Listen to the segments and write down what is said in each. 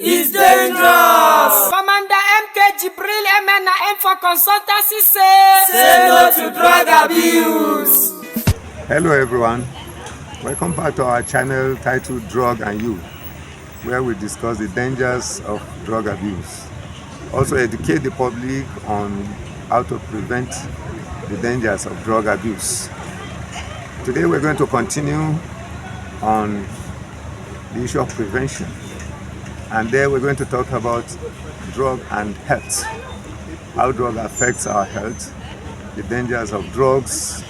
is dangerous. Commander MK Jibril MNM for consultancy say no to drug abuse. Hello everyone, welcome back to our channel titled Drug and You, where we discuss the dangers of drug abuse. Also educate the public on how to prevent the dangers of drug abuse. Today we're going to continue on the issue of prevention, and there we're going to talk about drug and health, how drug affects our health, the dangers of drugs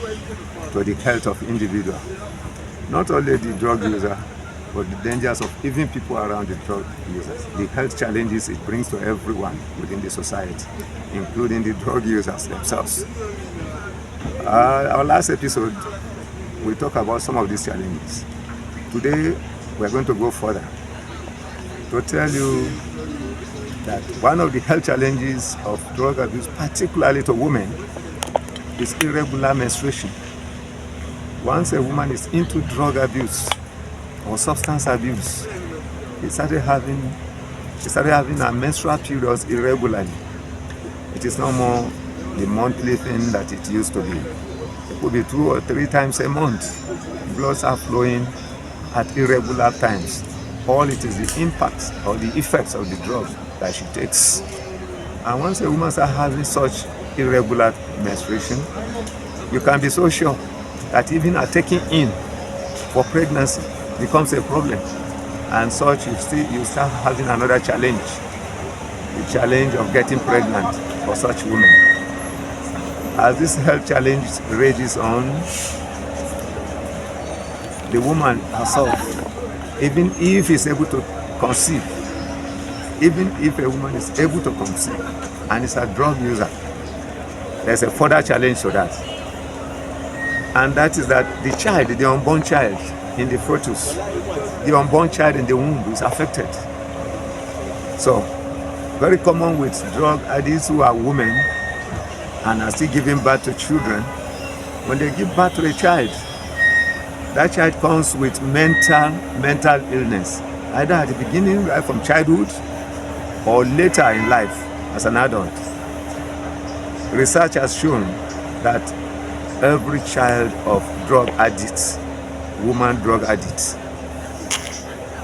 to the health of individual. Not only the drug user, but the dangers of even people around the drug users, the health challenges it brings to everyone within the society, including the drug users themselves. Our last episode, we talked about some of these challenges. Today, we're going to go further to tell you that one of the health challenges of drug abuse, particularly to women, is irregular menstruation. Once a woman is into drug abuse or substance abuse, she started having her menstrual periods irregularly. It is no more the monthly thing that it used to be. It could be 2 or 3 times a month. Bloods are flowing at irregular times. All it is the impact or the effects of the drug that she takes. And once a woman starts having such irregular menstruation, you can be so sure that even her taking in for pregnancy becomes a problem. And such, you start having another challenge, the challenge of getting pregnant for such women. As this health challenge rages on, the woman herself, even if is able to conceive, even if a woman is able to conceive and is a drug user, there's a further challenge to that. And that is that the child, the unborn child in the fetus, the unborn child in the womb is affected. So, very common with drug addicts who are women and are still giving birth to children. When they give birth to a child, that child comes with mental illness, either at the beginning, right from childhood, or later in life as an adult. Research has shown that every child of drug addicts, woman drug addicts,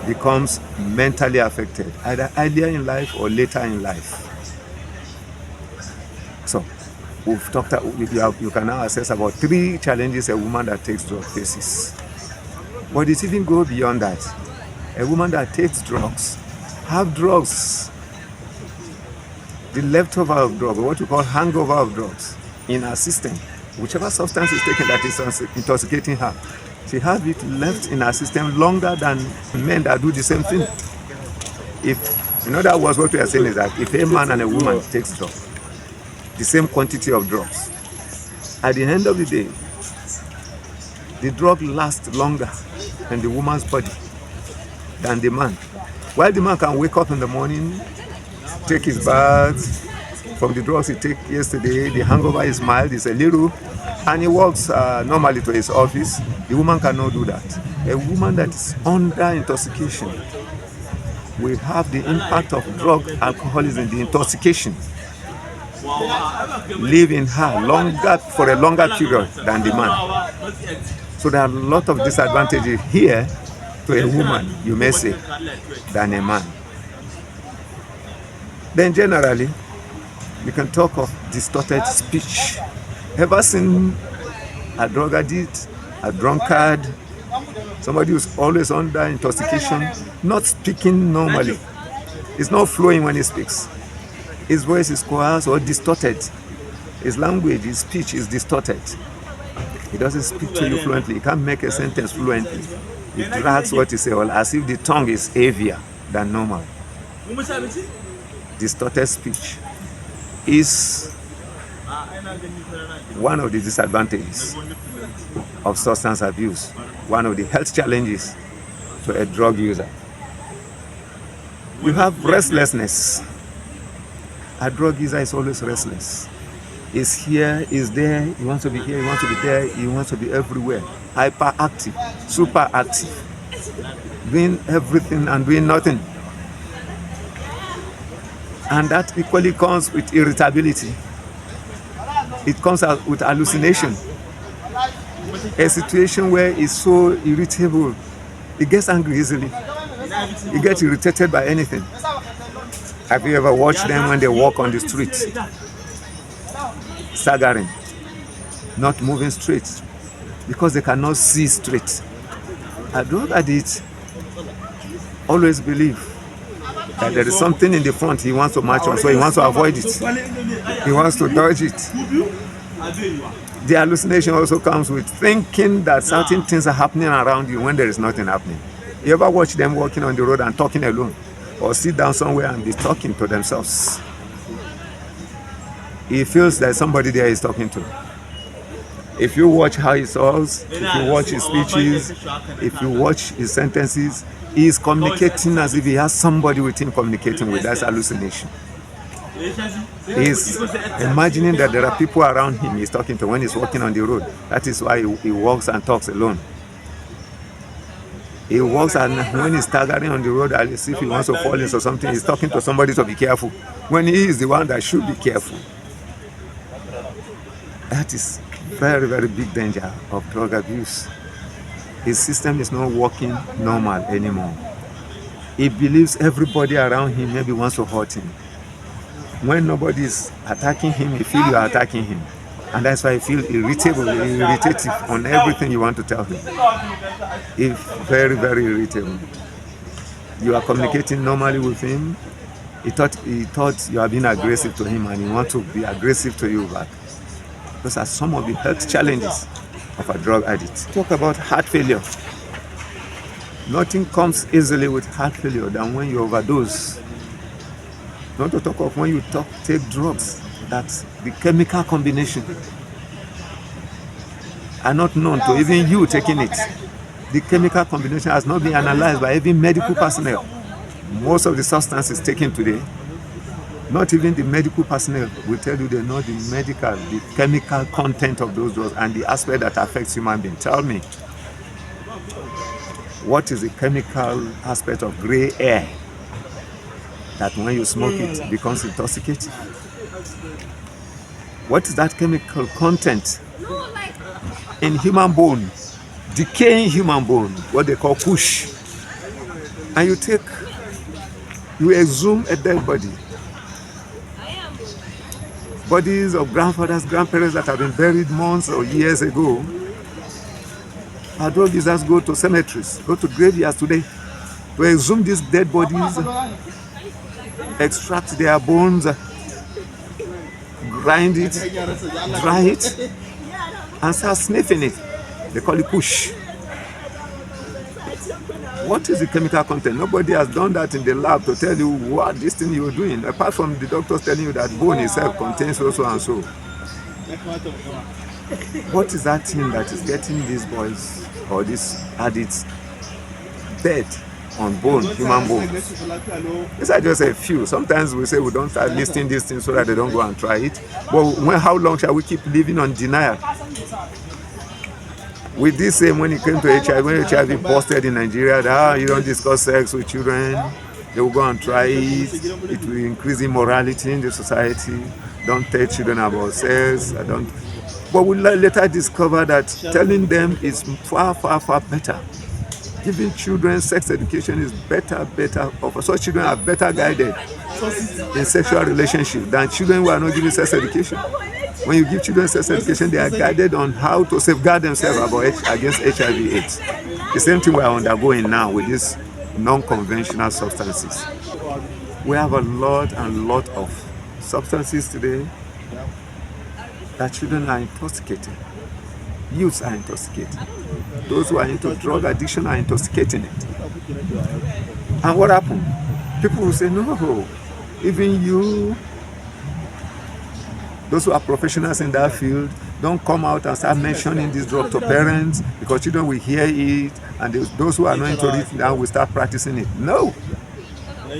becomes mentally affected, either earlier in life or later in life. So, we've talked. You can now assess about 3 challenges a woman that takes drug faces. But it even goes beyond that. A woman that takes drugs have drugs, the leftover of drugs, or what we call hangover of drugs, in her system. Whichever substance is taken that is intoxicating her, she has it left in her system longer than men that do the same thing. If, in other words, what we are saying is that if a man and a woman takes drugs, the same quantity of drugs, at the end of the day, the drug lasts longer in the woman's body than the man. While the man can wake up in the morning, take his bath from the drugs he took yesterday, the hangover is mild, it's a little, and he walks normally to his office, the woman cannot do that. A woman that is under intoxication will have the impact of drug alcoholism, the intoxication, live in her for a longer period than the man. So there are a lot of disadvantages here to a woman, you may say, than a man. Then generally, we can talk of distorted speech. Ever seen a drug addict, a drunkard, somebody who's always under intoxication, not speaking normally? It's not flowing when he speaks. His voice is coarse or distorted. His language, his speech is distorted. He doesn't speak to you fluently. He can't make a sentence fluently. He drags what he says, as if the tongue is heavier than normal. Distorted speech is one of the disadvantages of substance abuse, one of the health challenges to a drug user. You have restlessness. A drug user is always restless. He's here, he's there, he wants to be here, he wants to be there, he wants to be everywhere. Hyperactive, super active, doing everything and doing nothing. And that equally comes with irritability. It comes out with hallucination. A situation where it's so irritable, it gets angry easily. It gets irritated by anything. Have you ever watched them when they walk on the street? Staggering, not moving straight, because they cannot see straight. A drug addict always believe that there is something in the front he wants to match on, so he wants to avoid it. He wants to dodge it. The hallucination also comes with thinking that certain things are happening around you when there is nothing happening. You ever watch them walking on the road and talking alone? Or sit down somewhere and be talking to themselves? He feels that somebody there is talking to. If you watch how he talks, if you watch his speeches, if you watch his sentences, he is communicating as if he has somebody with him communicating with. That's hallucination. He is imagining that there are people around him he's talking to when he's walking on the road. That is why he walks and talks alone. He walks, and when he's staggering on the road as if he wants to fall into something, he's talking to somebody to be careful, when he is the one that should be careful. That is very, very big danger of drug abuse. His system is not working normal anymore. He believes everybody around him maybe wants to hurt him. When nobody is attacking him, he feels you are attacking him. And that's why he feels irritative on everything you want to tell him. He's very, very irritable. You are communicating normally with him. He thought you are being aggressive to him, and he wants to be aggressive to you back. Those are some of the health challenges of a drug addict. Talk about heart failure. Nothing comes easily with heart failure than when you overdose. Not to talk of when you take drugs, that the chemical combination are not known to even you taking it. The chemical combination has not been analyzed by even medical personnel. Most of the substances taken today, not even the medical personnel will tell you they know the chemical content of those drugs and the aspect that affects human beings. Tell me, what is the chemical aspect of gray air that when you smoke it becomes intoxicating? What is that chemical content in human bone, decaying human bone, what they call kush? And you exhume a dead body. Bodies of grandfathers, grandparents that have been buried months or years ago. Our drug users go to cemeteries, go to graveyards today to exhume these dead bodies, extract their bones, grind it, dry it, and start sniffing it. They call it kush. What is the chemical content? Nobody has done that in the lab to tell you what this thing you're doing, apart from the doctors telling you that bone itself contains so and so. What is that thing that is getting these boys or these addicts dead on bone, human bone? These are just a few. Sometimes we say we don't start listing these things so that they don't go and try it. But how long shall we keep living on denial? With this same, when it came to HIV, when HIV busted in Nigeria, that you don't discuss sex with children, they will go and try it. It will increase immorality in the society. Don't tell children about sex. But we later discover that telling them is far, far, far better. Giving children sex education is better. So children are better guided in sexual relationships than children who are not given sex education. When you give children sex education, they are guided on how to safeguard themselves against HIV/AIDS. The same thing we are undergoing now with these non-conventional substances. We have a lot of substances today that children are intoxicated. Youths are intoxicated. Those who are into drug addiction are intoxicating it. And what happened? People will say, no, even you, those who are professionals in that field, don't come out and start mentioning this drug to parents, because children will hear it, and those who are not into it now will start practicing it. No.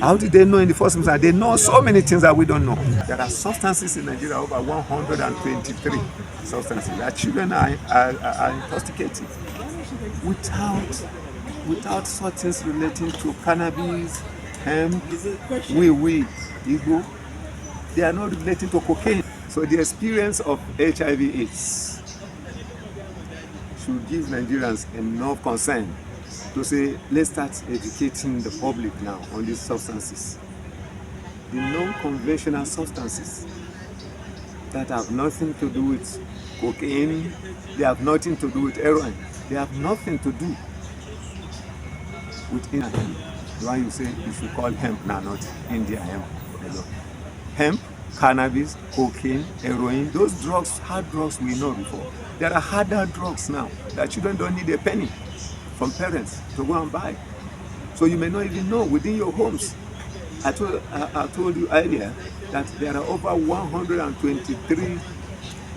How did they know in the first place? They know so many things that we don't know. There are substances in Nigeria, over 123 substances that children are intoxicated without such things relating to cannabis, hemp, weed, igbo, They are not relating to cocaine. So the experience of HIV/AIDS should give Nigerians enough concern to say, let's start educating the public now on these substances. The non-conventional substances that have nothing to do with cocaine, they have nothing to do with heroin, they have nothing to do with India hemp. The one you say you should call hemp now, not India hemp alone. Hemp, cannabis, cocaine, heroin, those drugs, hard drugs we know before. There are harder drugs now that children don't need a penny from parents to go and buy. So you may not even know within your homes. I told you earlier that there are over 123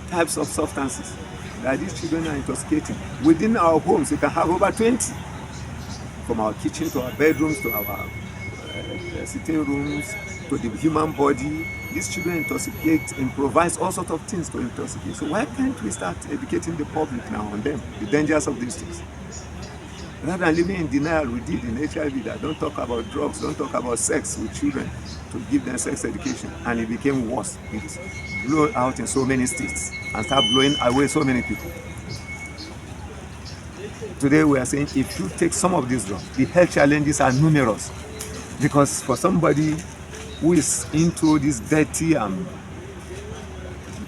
types of substances that these children are intoxicating. Within our homes, you can have over 20. From our kitchen to our bedrooms to our sitting rooms to the human body, these children intoxicate, improvise all sorts of things to intoxicate. So why can't we start educating the public now on them, the dangers of these things? Rather than living in denial we did in HIV, that don't talk about drugs, don't talk about sex with children, to give them sex education, and it became worse. It blew out in so many states and started blowing away so many people. Today we are saying if you take some of these drugs, the health challenges are numerous. Because for somebody who is into this dirty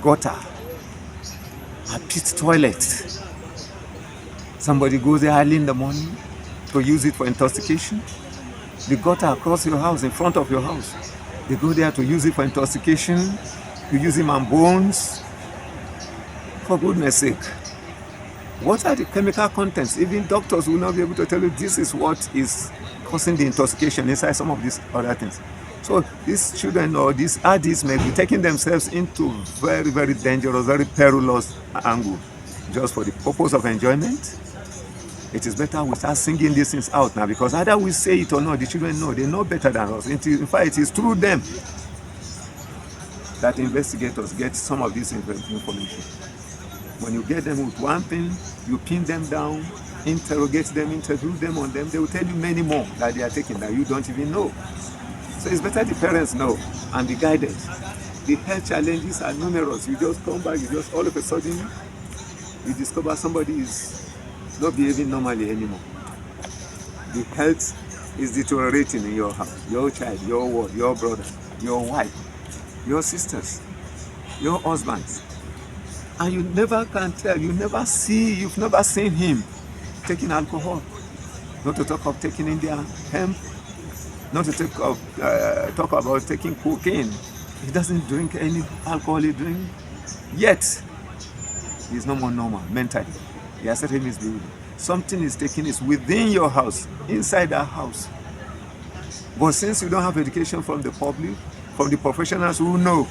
gutter, a pit toilet, somebody goes there early in the morning to use it for intoxication. The gutter across your house, in front of your house, they go there to use it for intoxication. You use him on bones. For goodness sake, what are the chemical contents? Even doctors will not be able to tell you this is what is causing the intoxication inside some of these other things. So these children or these addicts may be taking themselves into very, very dangerous, very perilous angle just for the purpose of enjoyment. It is better we start singing these things out now, because either we say it or not, the children know. They know better than us. In fact, it is through them that investigators get some of this information. When you get them with one thing, you pin them down, interrogate them, interview them on them, they will tell you many more that they are taking that you don't even know. So it's better the parents know and be guided. The health challenges are numerous. You just come back, you just all of a sudden, you discover somebody is not behaving normally anymore. The health is deteriorating in your house, your child, your wife, your brother, your wife, your sisters, your husbands. And you never can tell, you've never seen him taking alcohol. Not to talk of taking Indian hemp, not to talk about taking cocaine. He doesn't drink any alcohol, he drinks. Yet, he's no more normal mentally. He has started misbehaving. Something is taking is within your house, inside that house. But since you don't have education from the public, from the professionals who know,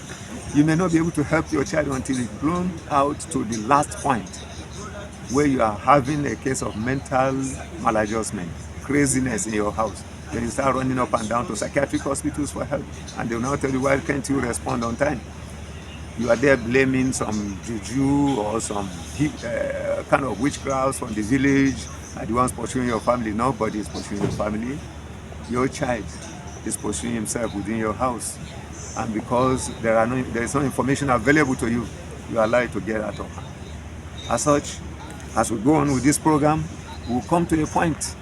you may not be able to help your child until it's blown out to the last point where you are having a case of mental maladjustment, craziness in your house. Then you start running up and down to psychiatric hospitals for help, and they will now tell you, why can't you respond on time? You are there blaming some juju or some kind of witchcraft from the village, and the ones pursuing your family. Nobody is pursuing your family. Your child is pursuing himself within your house. And because there is no information available to you, you are allowed to get out of hand. As such, as we go on with this program, we'll come to a point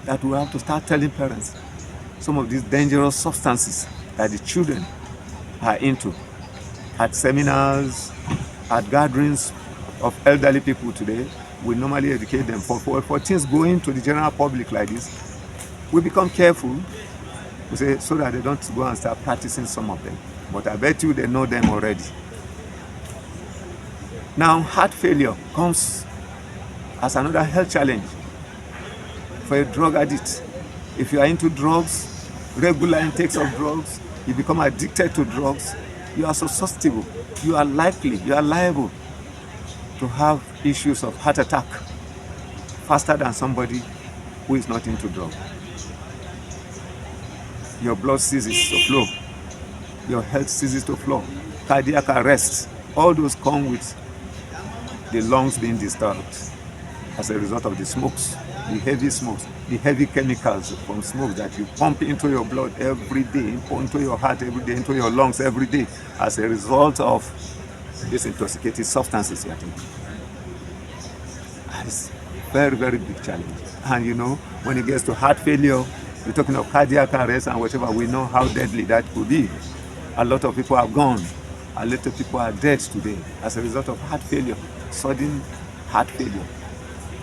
that we have to start telling parents some of these dangerous substances that the children are into. At seminars, at gatherings of elderly people today, we normally educate them. For things going to the general public like this, we become careful. We say, so that they don't go and start practicing some of them. But I bet you they know them already. Now, heart failure comes as another health challenge for a drug addict. If you are into drugs, regular intakes of drugs, you become addicted to drugs, you are susceptible, you are liable to have issues of heart attack faster than somebody who is not into drugs. Your blood ceases to flow, your health ceases to flow, cardiac arrest, all those come with the lungs being disturbed as a result of the smokes, the heavy smokes. the heavy chemicals from smoke that you pump into your blood every day, into your heart every day, into your lungs every day, as a result of these intoxicating substances you are taking. It's a very, very big challenge. And you know, when it gets to heart failure, we're talking of cardiac arrest and whatever, we know how deadly that could be. A lot of people have gone. A lot of people are dead today as a result of heart failure, sudden heart failure,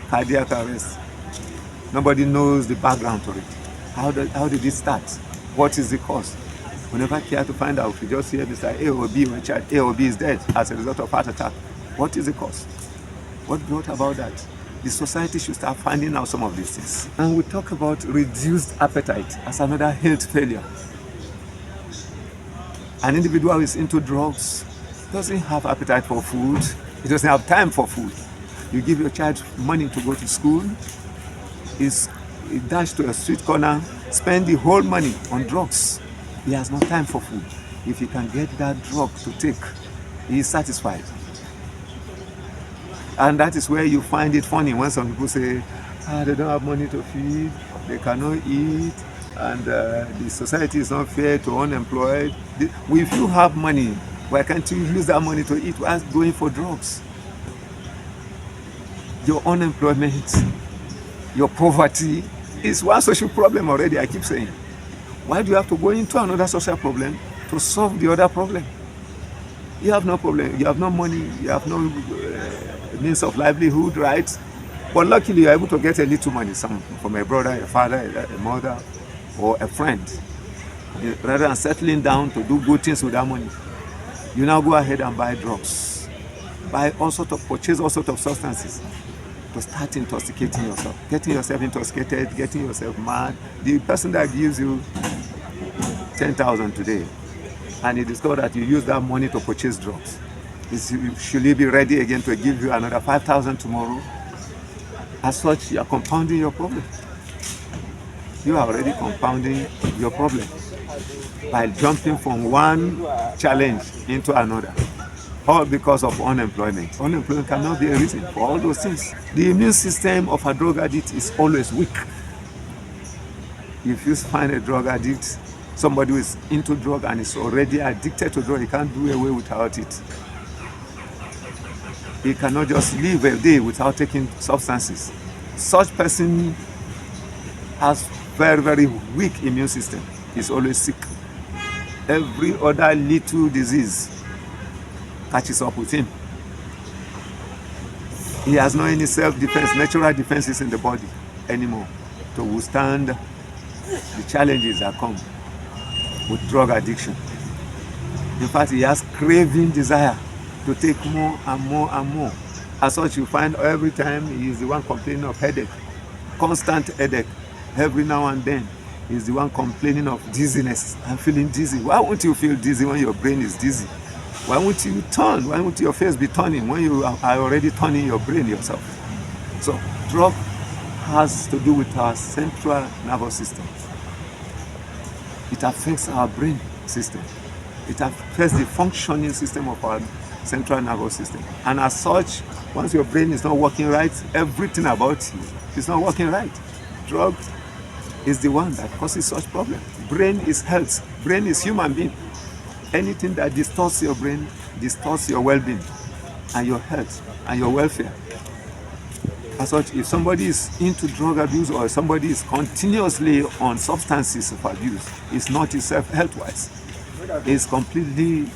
cardiac arrest. Nobody knows the background to it. How did it start? What is the cause? We never care to find out. We just hear this like AOB, when child AOB is dead as a result of heart attack. What is the cause? What brought about that? The society should start finding out some of these things. And we talk about reduced appetite as another health failure. An individual who is into drugs doesn't have appetite for food. He doesn't have time for food. You give your child money to go to school, he dash to a street corner, spend the whole money on drugs. He has no time for food. If he can get that drug to take, he is satisfied. And that is where you find it funny when some people say, they don't have money to feed, they cannot eat, and the society is not fair to unemployed. If you have money, why can't you use that money to eat? Why going for drugs? Your unemployment, your poverty is one social problem already, I keep saying. Why do you have to go into another social problem to solve the other problem? You have no problem, you have no money, you have no means of livelihood, right? But luckily you're able to get a little money, some from a brother, a father, a mother, or a friend. Rather than settling down to do good things with that money, you now go ahead and buy drugs, purchase all sorts of substances to start intoxicating yourself, getting yourself intoxicated, getting yourself mad. The person that gives you 10,000 today, and you discover that you use that money to purchase drugs, should he be ready again to give you another 5,000 tomorrow? As such, you are compounding your problem. You are already compounding your problem by jumping from one challenge into another, all because of unemployment. Unemployment cannot be a reason for all those things. The immune system of a drug addict is always weak. If you find a drug addict, somebody who is into drug and is already addicted to drug, he can't do away without it. He cannot just live a day without taking substances. Such person has very, very weak immune system. He's always sick. Every other little disease catches up with him. He has no any self-defense, natural defenses in the body anymore to withstand the challenges that come with drug addiction. In fact, he has craving desire to take more and more and more. As such, you find every time he is the one complaining of headache, constant headache. Every now and then, he's the one complaining of dizziness. I'm feeling dizzy. Why won't you feel dizzy when your brain is dizzy? Why won't you turn? Why won't your face be turning when you are already turning your brain yourself? So, drug has to do with our central nervous system. It affects our brain system. It affects the functioning system of our central nervous system. And as such, once your brain is not working right, everything about you is not working right. Drug is the one that causes such problem. Brain is health. Brain is human being. Anything that distorts your brain distorts your well-being and your health and your welfare. As such, if somebody is into drug abuse or somebody is continuously on substances of abuse, it's not itself health-wise. It's completely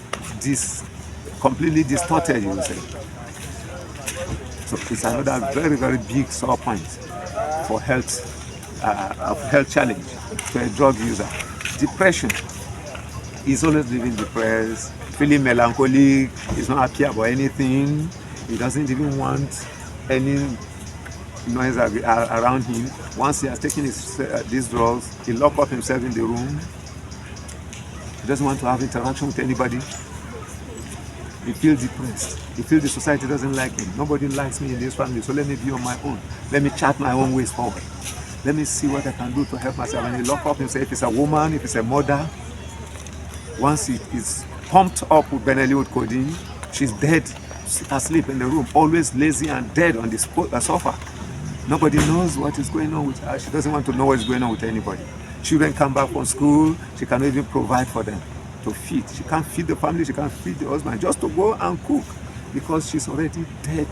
distorted, you would say. So it's another very, very big sore point for health challenge to a drug user. Depression. He's always living depressed, feeling melancholic, he's not happy about anything, he doesn't even want any noise around him. Once he has taken these drugs, he locks up himself in the room. He doesn't want to have interaction with anybody. He feels depressed. He feels the society doesn't like him. Nobody likes me in this family, so let me be on my own. Let me chart my own ways forward. Let me see what I can do to help myself. And he locks up himself. If it's a woman, if it's a mother, once he is pumped up with Benelli codeine, she's dead, asleep in the room, always lazy and dead on the sofa. Nobody knows what is going on with her. She doesn't want to know what is going on with anybody. Children come back from school, she cannot even provide for them to feed. She can't feed the family, she can't feed the husband, just to go and cook because she's already dead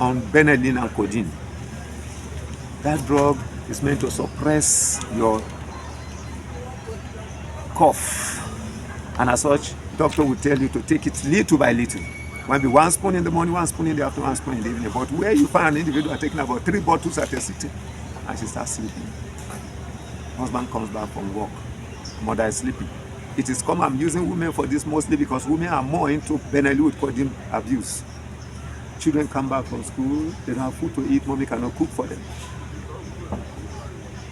on Benylin and codeine. That drug is meant to suppress your cough. And as such, doctor will tell you to take it little by little. Might be 1 spoon in the morning, 1 spoon in the afternoon, 1 spoon in the evening. But where you find an individual taking about 3 bottles at a sitting, and she starts sleeping. Husband comes back from work, mother is sleeping. It is common. I'm using women for this mostly because women are more into Benylin with codeine abuse. Children come back from school, they don't have food to eat, mommy cannot cook for them.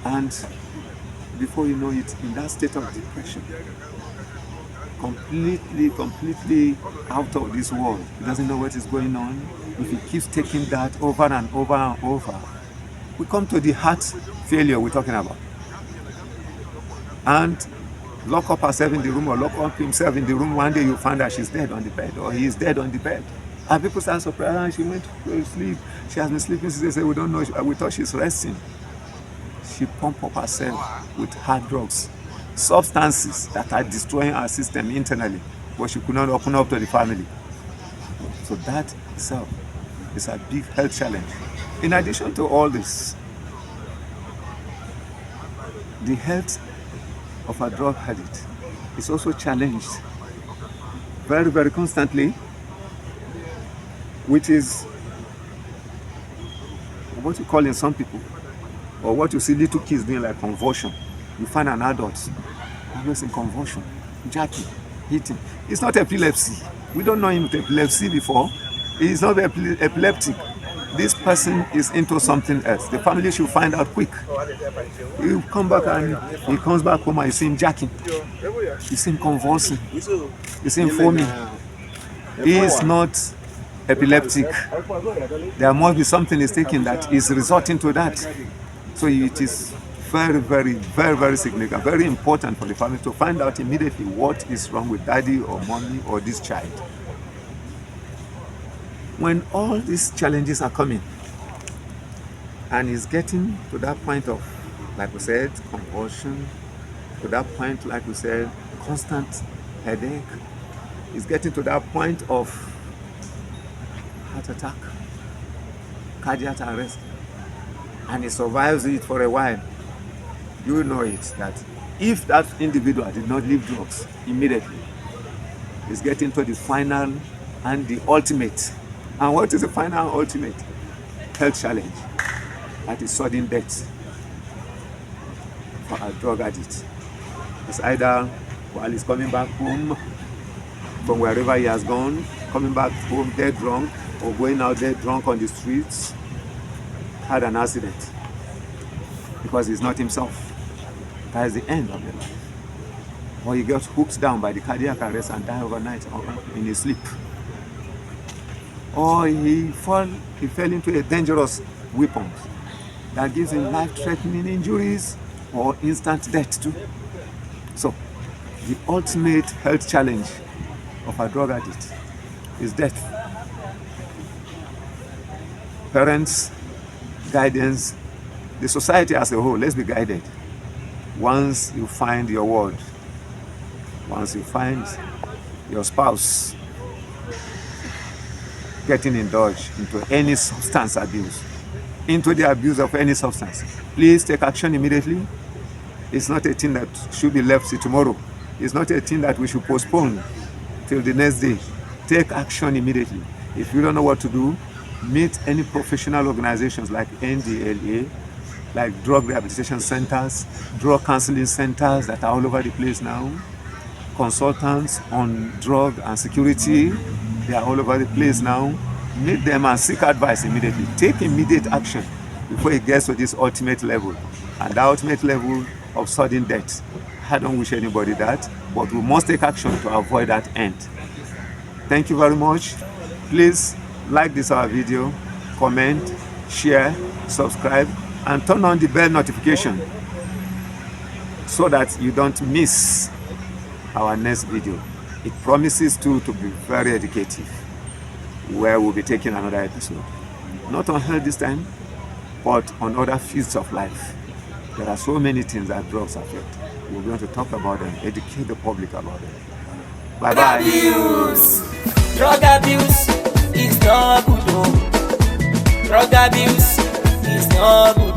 And before you know it, in that state of depression, completely out of this world, he doesn't know what is going on. If he keeps taking that over and over and over, we come to the heart failure we're talking about. And lock up herself in the room or lock up himself in the room, one day you find that she's dead on the bed or he is dead on the bed. And people start surprised, she went to sleep. She has been sleeping since they say, we don't know, we thought she's resting. She pumped up herself with hard drugs, substances that are destroying our system internally, but she could not open up to the family. So that itself is a big health challenge. In addition to all this, the health of a drug addict is also challenged very constantly, which is what you call in some people, or what you see little kids doing, like convulsion. You find an adult always in convulsion, jacking, hitting. It's not epilepsy. We don't know him with epilepsy before. He is not epileptic. This person is into something else. The family should find out quick. You come back and he comes back home and you see him jacking. You see him convulsing. You see him foaming. He is not epileptic. There must be something is taken that is resulting to that. So it is very significant, very important for the family to find out immediately what is wrong with daddy or mommy or this child. When all these challenges are coming and he's getting to that point of, like we said, convulsion, to that point, like we said, constant headache, he's getting to that point of heart attack, cardiac arrest, and he survives it for a while, you know it, that if that individual did not leave drugs immediately, he's getting to the final and the ultimate. And what is the final and ultimate? Health challenge. That is sudden death for a drug addict. It's either while he's coming back home from wherever he has gone, coming back home dead drunk, or going out dead drunk on the streets, had an accident because he's not himself. That is the end of the life. Or he gets hooked down by the cardiac arrest and die overnight in his sleep. Or he fell into a dangerous weapon that gives him life-threatening injuries or instant death too. So, the ultimate health challenge of a drug addict is death. Parents, guidance, the society as a whole, let's be guided. Once you find your word, once you find your spouse getting indulged into any substance abuse, into the abuse of any substance, please take action immediately. It's not a thing that should be left to tomorrow. It's not a thing that we should postpone till the next day. Take action immediately. If you don't know what to do, meet any professional organizations like NDLA, like drug rehabilitation centers, drug counseling centers that are all over the place now, consultants on drug and security, they are all over the place now. Meet them and seek advice immediately. Take immediate action before it gets to this ultimate level. And the ultimate level of sudden death. I don't wish anybody that, but we must take action to avoid that end. Thank you very much. Please like this our video, comment, share, subscribe, and turn on the bell notification so that you don't miss our next video. It promises to be very educative, where we'll be taking another episode. Not on health this time, but on other fields of life. There are so many things that drugs affect. We're going to talk about them, educate the public about them. Bye-bye. Drug abuse is not good. Drug abuse is not good.